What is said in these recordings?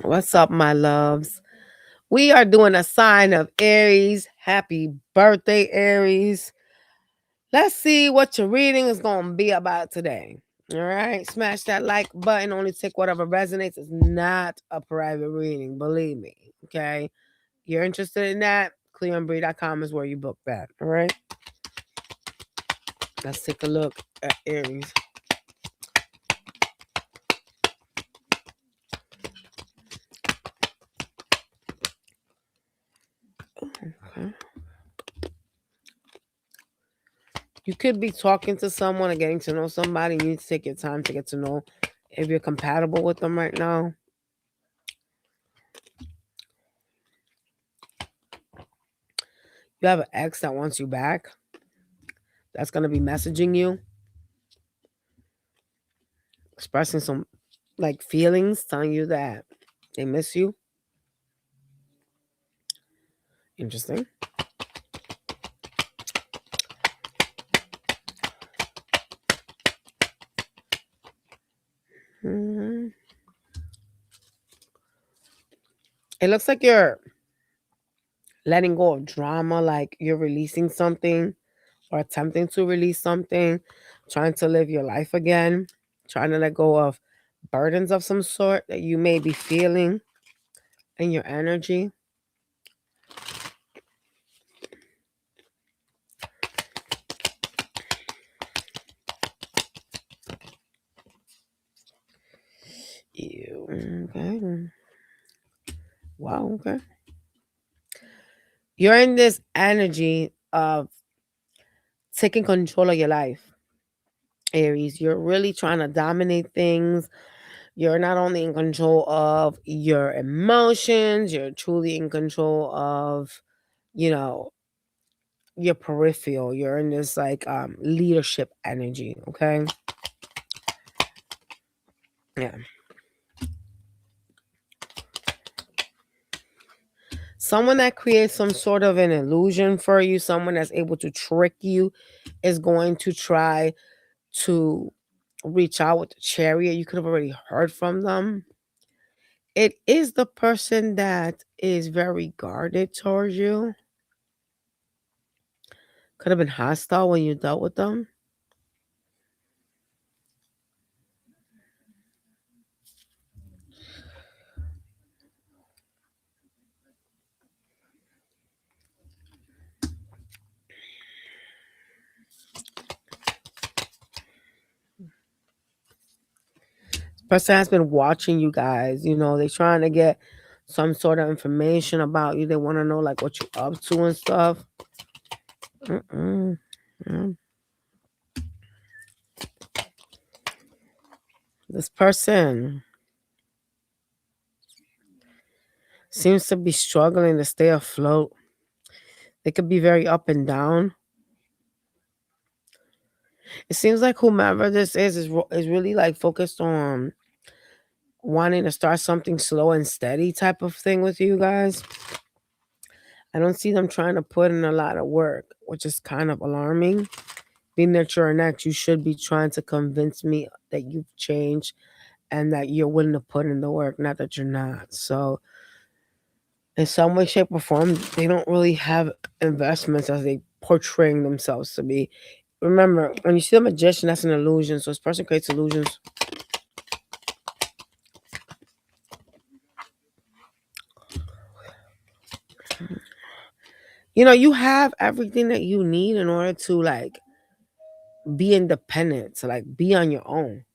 What's up, my loves? We are doing a sign of Aries. Happy birthday, Aries. Let's see what your reading is going to be about today. All right. Smash that like button. Only take whatever resonates. It's not a private reading. Believe me. Okay. You're interested in that? clearandbreed.com is where you book that. All right. Let's take a look at Aries. Okay. You could be talking to someone or getting to know somebody. You need to take your time to get to know if you're compatible with them right now. You have an ex that wants you back. That's going to be messaging you, expressing some like feelings, telling you that they miss you. Interesting. Mhm. It looks like you're letting go of drama, like you're releasing something or attempting to release something, trying to live your life again, trying to let go of burdens of some sort that you may be feeling in your energy. Ew. Okay. Wow. Okay. You're in this energy of taking control of your life, Aries. You're really trying to dominate things. You're not only in control of your emotions, you're truly in control of, you know, your peripheral. You're in this like leadership energy, okay? Yeah. Someone that creates some sort of an illusion for you, someone that's able to trick you, is going to try to reach out with the chariot. You could have already heard from them. It is the person that is very guarded towards you. Could have been hostile when you dealt with them. Person has been watching you guys. You know, they're trying to get some sort of information about you. They want to know like what you're up to and stuff. Mm-mm. Yeah. This person seems to be struggling to stay afloat. They could be very up and down. It seems like whomever this is really like focused on wanting to start something slow and steady type of thing with you guys. I don't see them trying to put in a lot of work, which is kind of alarming. Being that you're an ex, you should be trying to convince me that you've changed and that you're willing to put in the work, not that you're not. So, in some way, shape, or form, they don't really have investments as they portraying themselves to be. Remember, when you see a magician, that's an illusion. So, this person creates illusions. You know, you have everything that you need in order to like be independent, to like be on your own,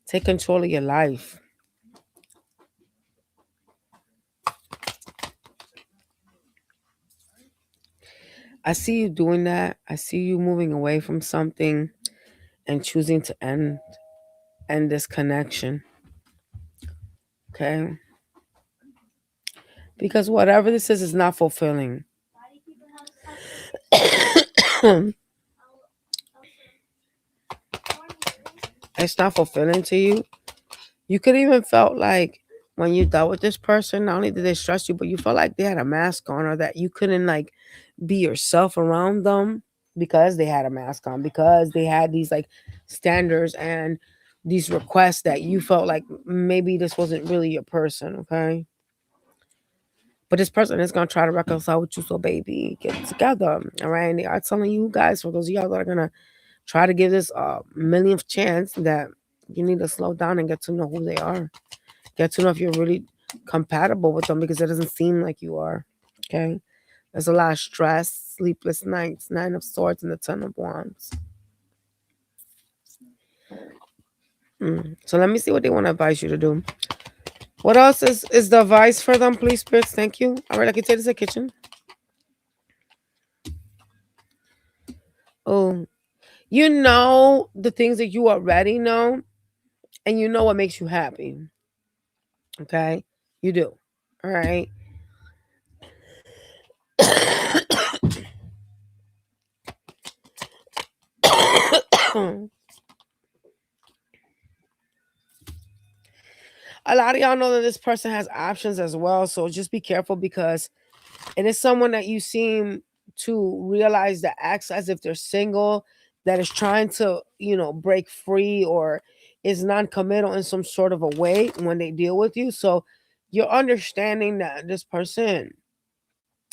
take control of your life. I see you doing that. I see you moving away from something and choosing to end this connection. Okay? Because whatever this is not fulfilling. It's not fulfilling to you. You could even felt like when you dealt with this person, not only did they stress you, but you felt like they had a mask on or that you couldn't like be yourself around them because they had a mask on, because they had these like standards and these requests that you felt like maybe this wasn't really your person, okay? But this person is gonna try to reconcile with you, so baby, get it together, all right? And they are telling you guys, for those of y'all that are gonna try to give this a millionth chance, that you need to slow down and get to know who they are. Get to know if you're really compatible with them, because it doesn't seem like you are, okay? There's a lot of stress, sleepless nights, Nine of Swords, and the Ten of Wands. So let me see what they want to advise you to do. What else is the advice for them, please, spirits? Thank you. All right, I can take this to the kitchen. Oh, you know the things that you already know, and you know what makes you happy. Okay, you do. All right. A lot of y'all know that this person has options as well, so just be careful, because it is someone that you seem to realize that acts as if they're single, that is trying to, break free, or is non-committal in some sort of a way when they deal with you. So you're understanding that this person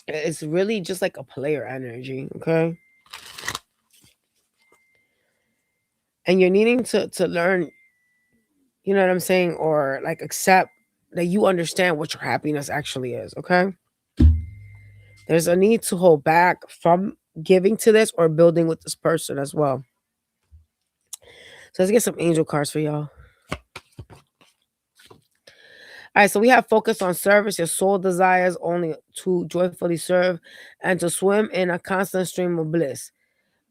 is really just like a player energy, okay? And you're needing to learn, you know what I'm saying, or like accept that you understand what your happiness actually is, okay? There's a need to hold back from giving to this or building with this person as well. So let's get some angel cards for y'all. All right, so we have focus on service. Your soul desires only to joyfully serve and to swim in a constant stream of bliss.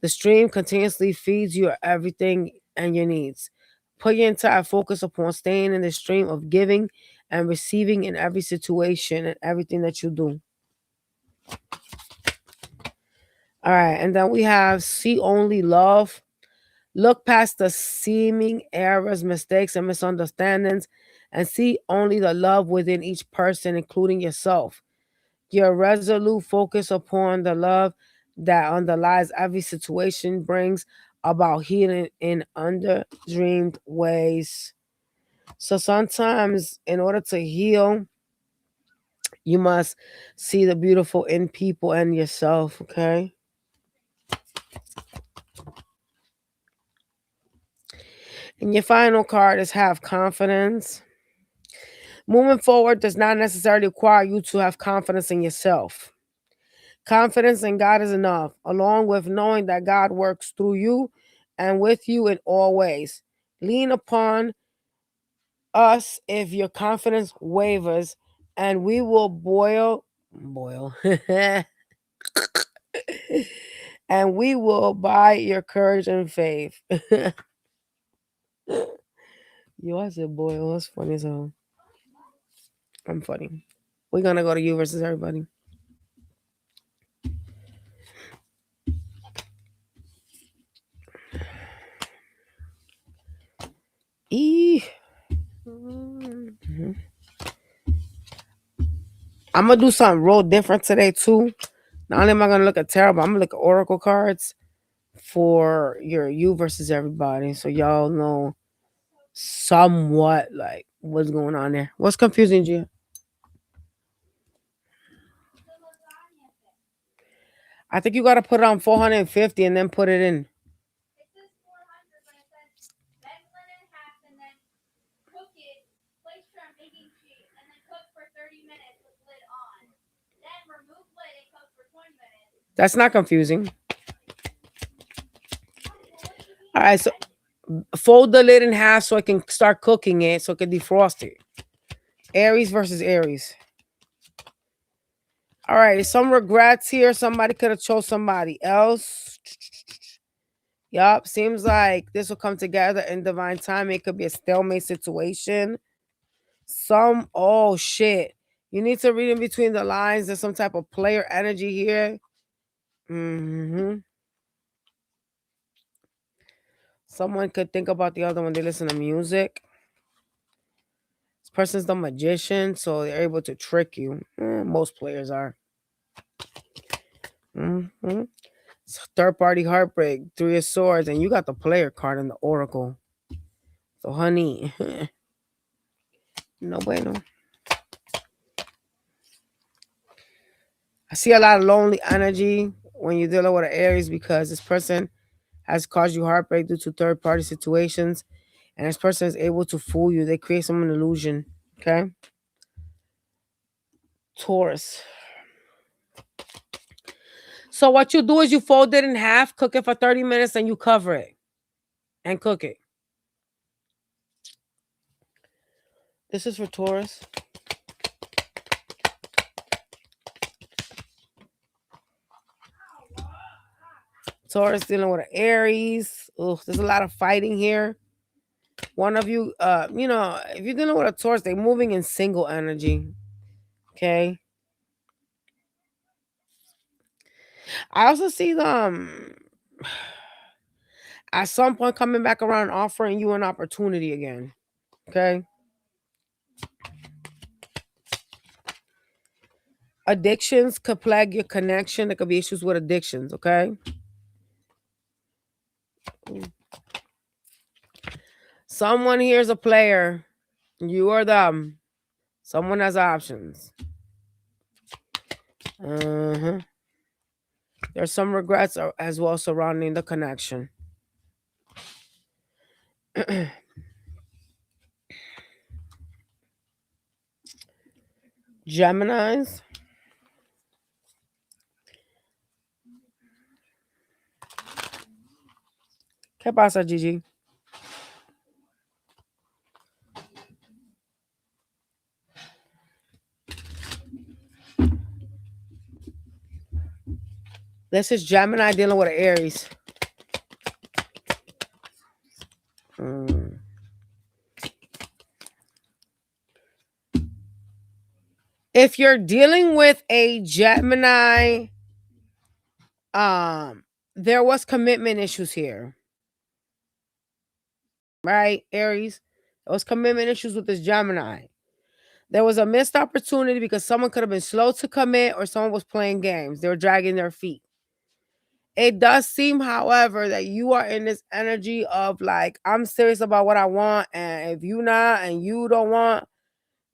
The stream continuously feeds you everything and your needs. Put your entire focus upon staying in the stream of giving and receiving in every situation and everything that you do. All right, and then we have see only love. Look past the seeming errors, mistakes, and misunderstandings and see only the love within each person, including yourself. Your resolute focus upon the love that underlies every situation brings about healing in under-dreamed ways. So sometimes, in order to heal, you must see the beautiful in people and yourself, okay? And your final card is have confidence. Moving forward does not necessarily require you to have confidence in yourself. Confidence in God is enough, along with knowing that God works through you and with you in all ways. Lean upon us if your confidence wavers, and we will boil, and we will buy your courage and faith. Yo, I said boil. That's funny as hell. I'm funny. We're gonna go to you versus everybody. E. Mhm. I'm gonna do something real different today too. Not only am I gonna look at tarot, but I'm gonna look at oracle cards for your you versus everybody, so y'all know somewhat like what's going on there. What's confusing you? I think you gotta put it on 450 and then put it in. That's not confusing. All right, so fold the lid in half so I can start cooking it, so I can defrost it. Aries versus Aries. All right, some regrets here. Somebody could have chose somebody else. Yup, seems like this will come together in divine time. It could be a stalemate situation. Oh shit. You need to read in between the lines. There's some type of player energy here. Someone could think about the other when they listen to music. This person's the magician, so they're able to trick you. Most players are. Third party heartbreak, Three of Swords, and you got the player card in the Oracle. So, honey, no bueno. I see a lot of lonely energy when you're dealing with an Aries because this person has caused you heartbreak due to third party situations, and this person is able to fool you. They create some illusion. Okay, Taurus. So what you do is you fold it in half, cook it for 30 minutes, and you cover it and cook it. This is for Taurus. Taurus dealing with an Aries. Ugh, there's a lot of fighting here. One of you, if you're dealing with a Taurus, they're moving in single energy. Okay. I also see them at some point coming back around offering you an opportunity again. Okay. Addictions could plague your connection. There could be issues with addictions. Okay. Someone here is a player. You are them. Someone has options. Uh-huh. There's some regrets as well surrounding the connection. Geminis. ¿Qué pasa, Gigi? This is Gemini dealing with an Aries. Mm. If you're dealing with a Gemini, there was commitment issues here, right? Aries, there was commitment issues with this Gemini. There was a missed opportunity because someone could have been slow to commit or someone was playing games. They were dragging their feet. It does seem, however, that you are in this energy of like, I'm serious about what I want, and if you not and you don't want,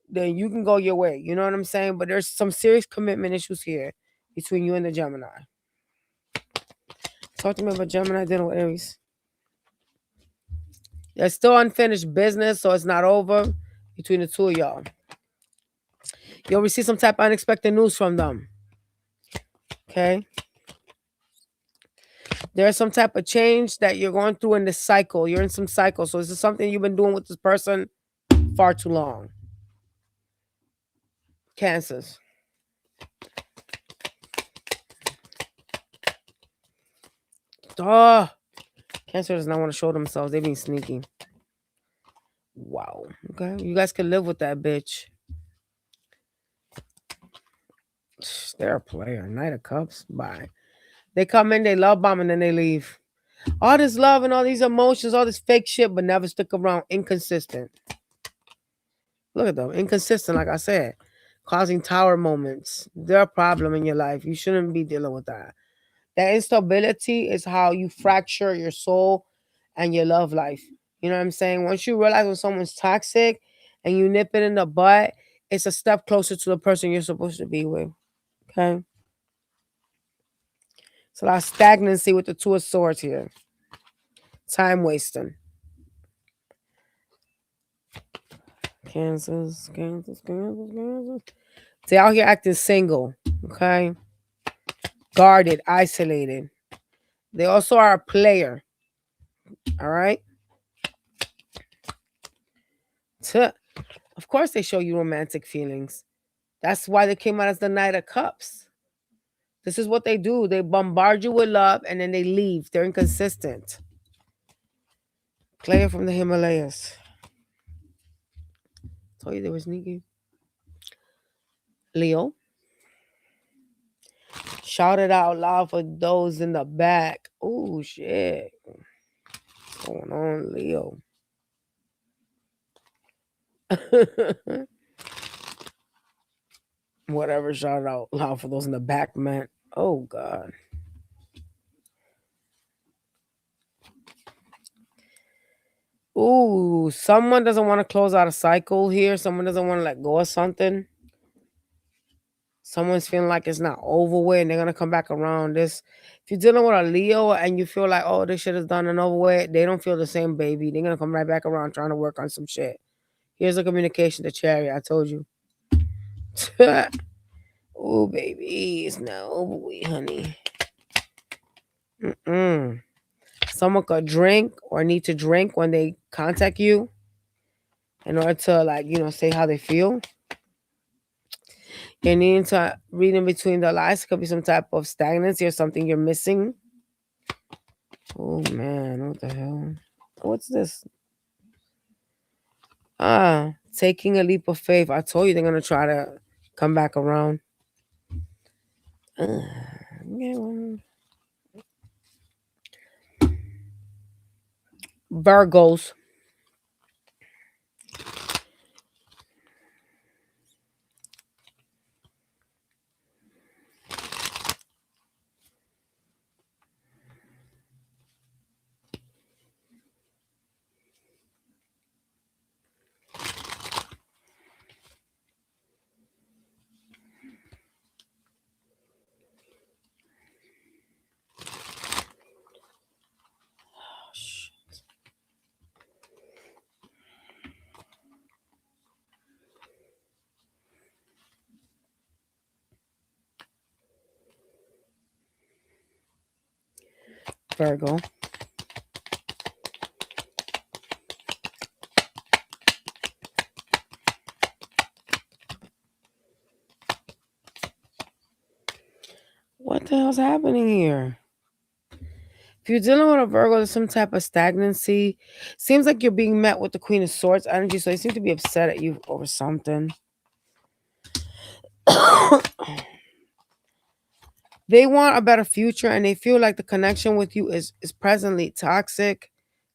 then you can go your way. You know what I'm saying? But there's some serious commitment issues here between you and the Gemini. Talk to me about Gemini dealing with Aries. There's still unfinished business, so it's not over between the two of y'all. You'll receive some type of unexpected news from them. Okay? There's some type of change that you're going through in this cycle. You're in some cycle. So this is something you've been doing with this person far too long. Cancers. Oh, Cancer does not want to show themselves. They're being sneaky. Wow. Okay. You guys can live with that bitch. They're a player. Knight of Cups. Bye. They come in, they love bomb, and then they leave. All this love and all these emotions, all this fake shit, but never stick around. Inconsistent. Look at them. Inconsistent, like I said. Causing tower moments. They're a problem in your life. You shouldn't be dealing with that. That instability is how you fracture your soul and your love life. You know what I'm saying? Once you realize when someone's toxic and you nip it in the butt, it's a step closer to the person you're supposed to be with. Okay? It's a lot of stagnancy with the Two of Swords here. Time wasting. Kansas. They out here acting single. Okay? Guarded, isolated. They also are a player. All right? Of course, they show you romantic feelings. That's why they came out as the Knight of Cups. This is what they do. They bombard you with love and then they leave. They're inconsistent. Player from the Himalayas. Told you they were sneaky. Leo. Shout it out loud for those in the back. Oh, shit. What's going on, Leo? Whatever, shout it out loud for those in the back, man. Oh, God. Ooh, someone doesn't want to close out a cycle here. Someone doesn't want to let go of something. Someone's feeling like it's not over with and they're gonna come back around. This if you're dealing with a Leo and you feel like, oh, this shit is done and over with, they don't feel the same, baby. They're gonna come right back around trying to work on some shit. Here's a communication to Cherry. I told you. Oh, baby, it's not over with, honey. Mm-mm. Someone could drink or need to drink when they contact you in order to, like, say how they feel. You're needing to read in between the lines. Could be some type of stagnancy or something you're missing. Oh man, what the hell? What's this? Taking a leap of faith. I told you they're gonna try to come back around. Yeah, well, Virgos. Virgo. What the hell's happening here? If you're dealing with a Virgo, there's some type of stagnancy. Seems like you're being met with the Queen of Swords energy, so they seem to be upset at you over something. They want a better future and they feel like the connection with you is presently toxic.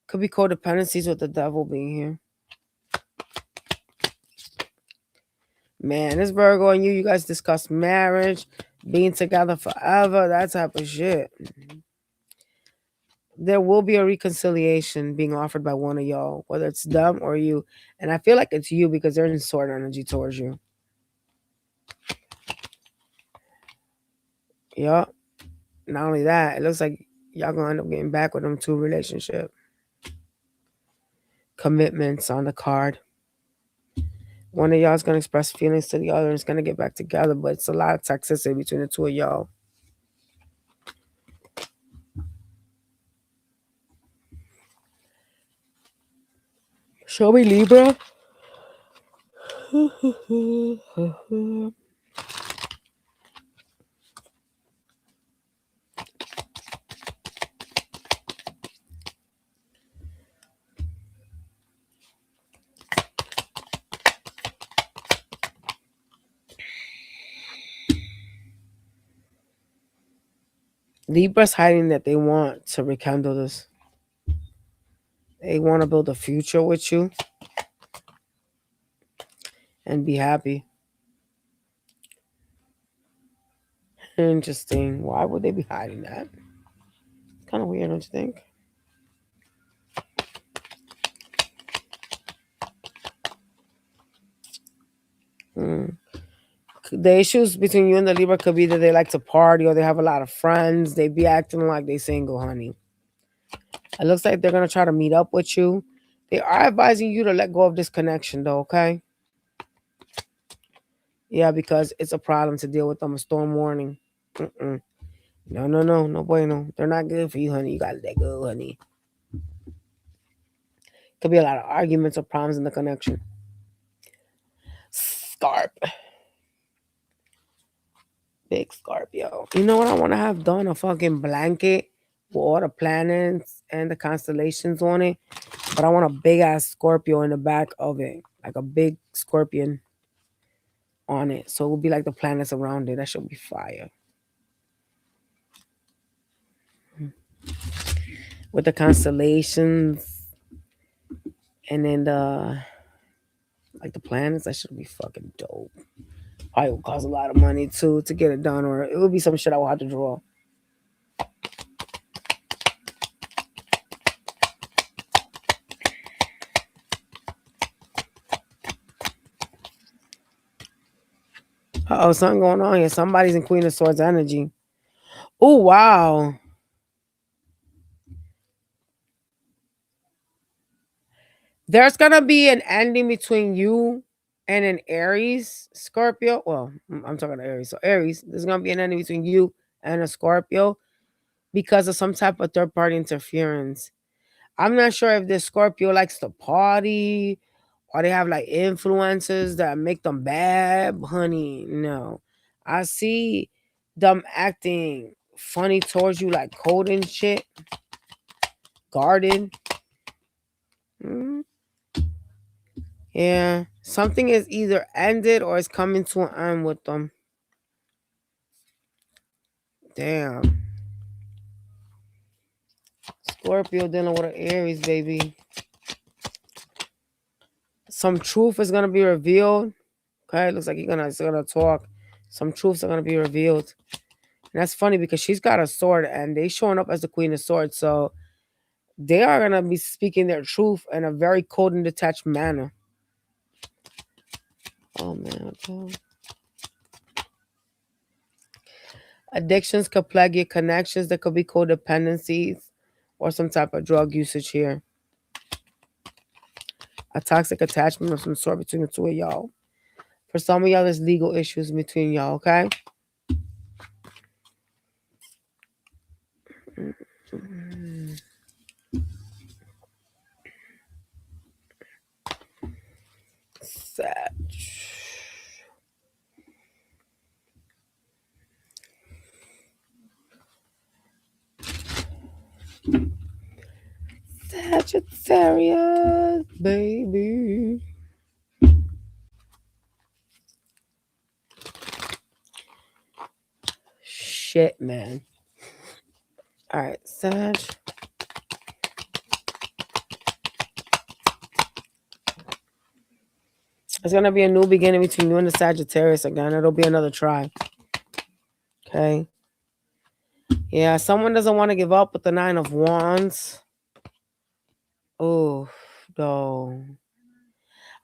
Could be codependencies with the devil being here. Man, this Virgo and you guys discuss marriage, being together forever, that type of shit. There will be a reconciliation being offered by one of y'all, whether it's them or you. And I feel like it's you because they're in sword energy towards you. Yup. Not only that, it looks like y'all gonna end up getting back with them to relationship. Commitments on the card. One of y'all's gonna express feelings to the other and it's gonna get back together, but it's a lot of toxicity between the two of y'all. Show me Libra. Libra's hiding that they want to rekindle this. They want to build a future with you and be happy. Interesting. Why would they be hiding that? Kind of weird, don't you think? Mm. The issues between you and the Libra could be that they like to party or they have a lot of friends. They be acting like they single, honey. It looks like they're gonna try to meet up with you. They are advising you to let go of this connection, though. Okay? Yeah, because it's a problem to deal with them. A storm warning. Mm-mm. No, no, no, no bueno. They're not good for you, honey. You gotta let go, honey. Could be a lot of arguments or problems in the connection. Scarp. Big Scorpio. You know what I want to have done? A fucking blanket with all the planets and the constellations on it. But I want a big ass Scorpio in the back of it. Like a big scorpion on it. So it will be like the planets around it. That should be fire. With the constellations and then the planets, that should be fucking dope. Probably will cost a lot of money too to get it done, or it would be some shit I will have to draw. Uh-oh, something going on here. Somebody's in Queen of Swords energy. Oh, wow. There's going to be an ending between you and an Aries Scorpio. Well, I'm talking about Aries. So Aries, there's going to be an ending between you and a Scorpio because of some type of third party interference. I'm not sure if this Scorpio likes to party or they have like influences that make them bad. Honey, no. I see them acting funny towards you, like cold and shit, guarded. Mm, yeah. Something is either ended or is coming to an end with them. Damn. Scorpio dealing with an Aries, baby. Some truth is gonna be revealed. Okay, looks like he's gonna talk. Some truths are gonna be revealed. And that's funny because she's got a sword and they showing up as the Queen of Swords. So they are gonna be speaking their truth in a very cold and detached manner. Oh man. Okay. Addictions could plague your connections. There could be codependencies or some type of drug usage here. A toxic attachment of some sort between the two of y'all. For some of y'all, there's legal issues between y'all, okay? Sag. Sagittarius, baby. Shit, man. All right, Sag. It's gonna be a new beginning between you and the Sagittarius again. It'll be another try. Okay. Yeah, someone doesn't want to give up with the Nine of Wands. Oh, no.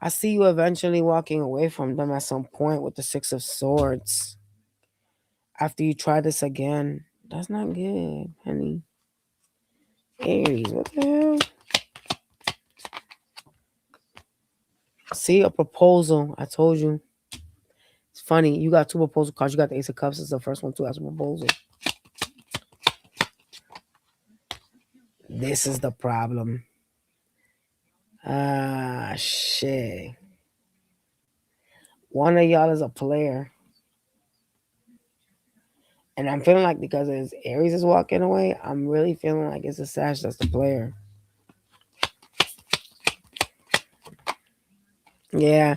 I see you eventually walking away from them at some point with the Six of Swords. After you try this again. That's not good, honey. Aries, what the hell? See, a proposal. I told you. It's funny. You got two proposal cards. You got the Ace of Cups. It's the first one, too, as a proposal. This is the problem. Ah, shit. One of y'all is a player. And I'm feeling like because it's Aries is walking away, I'm really feeling like it's a Sash that's the player. Yeah,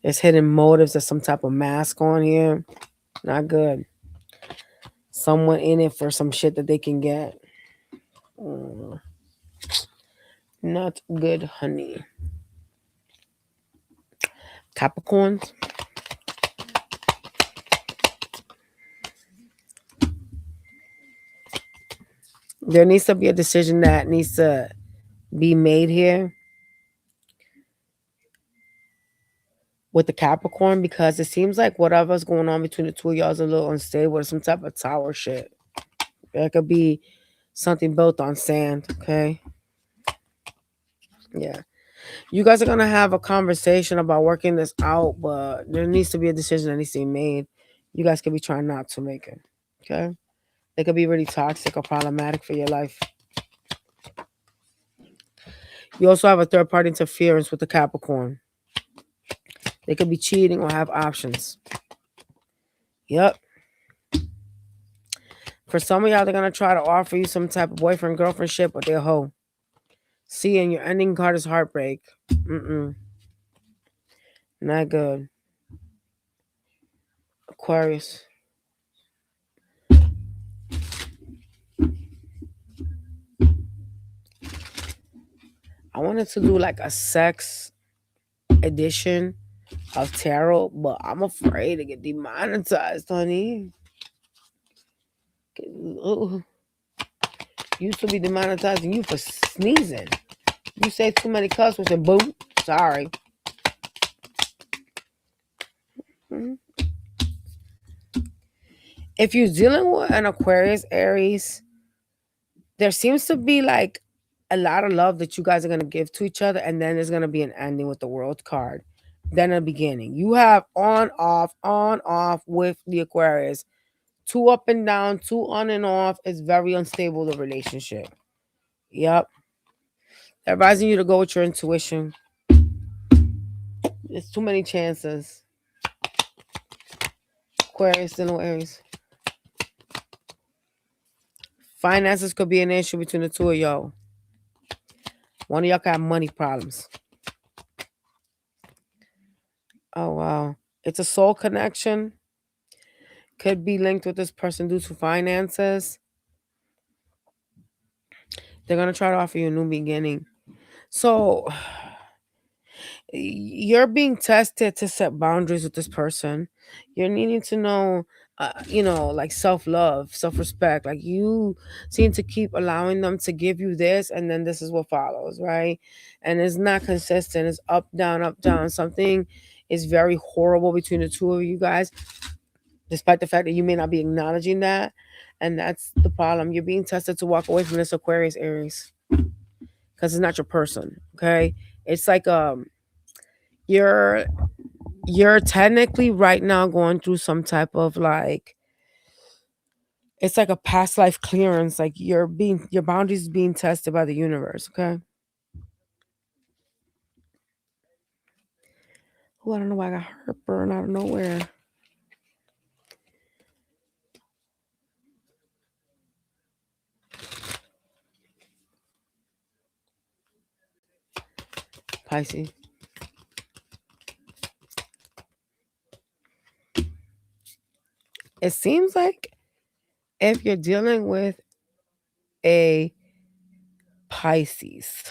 there's hidden motives. There's some type of mask on here. Not good. Someone in it for some shit that they can get. Not good, honey. Capricorns. There needs to be a decision that needs to be made here with the Capricorn because it seems like whatever's going on between the two of y'all is a little unstable or some type of tower shit. It could be something built on sand, okay? Yeah. You guys are going to have a conversation about working this out, but there needs to be a decision that needs to be made. You guys could be trying not to make it, okay? They could be really toxic or problematic for your life. You also have a third party interference with the Capricorn. They could be cheating or have options. Yep. For some of y'all, they're going to try to offer you some type of boyfriend, girlfriend shit, but they're a hoe. See, and your ending card is heartbreak. Not good. Aquarius. I wanted to do like a sex edition of tarot, but I'm afraid to get demonetized, honey. Ooh. Used to be demonetizing you for sneezing. You say too many cuss words and boom. Sorry. If you're dealing with an Aquarius, Aries, there seems to be like a lot of love that you guys are gonna give to each other, and then there's gonna be an ending with the World card. Then a beginning. You have on off with the Aquarius. Two up and down, two on and off. It's very unstable the relationship. Yep. Advising you to go with your intuition. There's too many chances. Aquarius, still no Aries. Finances could be an issue between the two of y'all. One of y'all could have money problems. Oh wow. It's a soul connection. Could be linked with this person due to finances. They're gonna try to offer you a new beginning. So you're being tested to set boundaries with this person. You're needing to know, like self love, self respect. Like you seem to keep allowing them to give you this, and then this is what follows, right? And it's not consistent. It's up, down, up, down. Something is very horrible between the two of you guys, despite the fact that you may not be acknowledging that. And that's the problem. You're being tested to walk away from this Aquarius Aries because it's not your person. Okay, it's like you're you're technically right now going through some type of like, it's like a past life clearance. Like your boundaries being tested by the universe. Okay. Oh, I don't know why I got heartburn out of nowhere. Pisces. It seems like if you're dealing with a Pisces,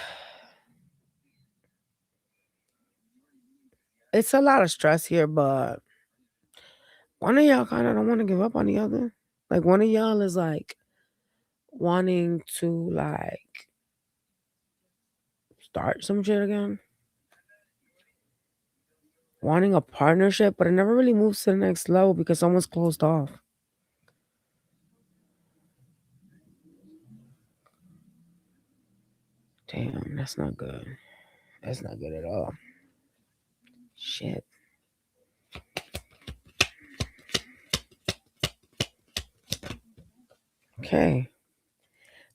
it's a lot of stress here, but one of y'all kind of don't want to give up on the other. Like one of y'all is like wanting to like start some shit again, wanting a partnership, but it never really moves to the next level because someone's closed off. Damn, that's not good. That's not good at all. Shit. Okay.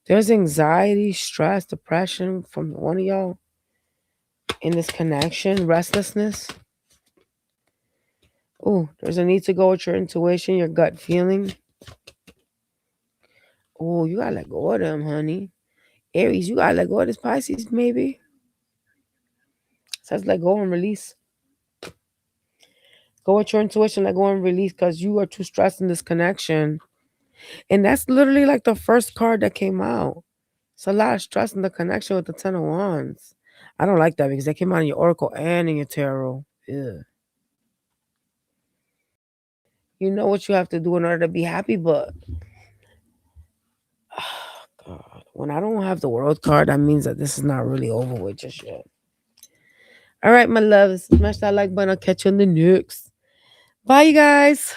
There's anxiety, stress, depression from one of y'all in this connection, restlessness. Oh, there's a need to go with your intuition, your gut feeling. Oh, you gotta let go of them, honey. Aries, you gotta let go of this Pisces, maybe. Says let go and release. Go with your intuition, let go and release, because you are too stressed in this connection. And that's literally like the first card that came out. It's a lot of stress in the connection with the Ten of Wands. I don't like that because that came out in your Oracle and in your Tarot. Yeah. You know what you have to do in order to be happy, but God, when I don't have the World card, that means that this is not really over with just yet. All right, my loves, smash that like button. I'll catch you on the next. Bye, you guys.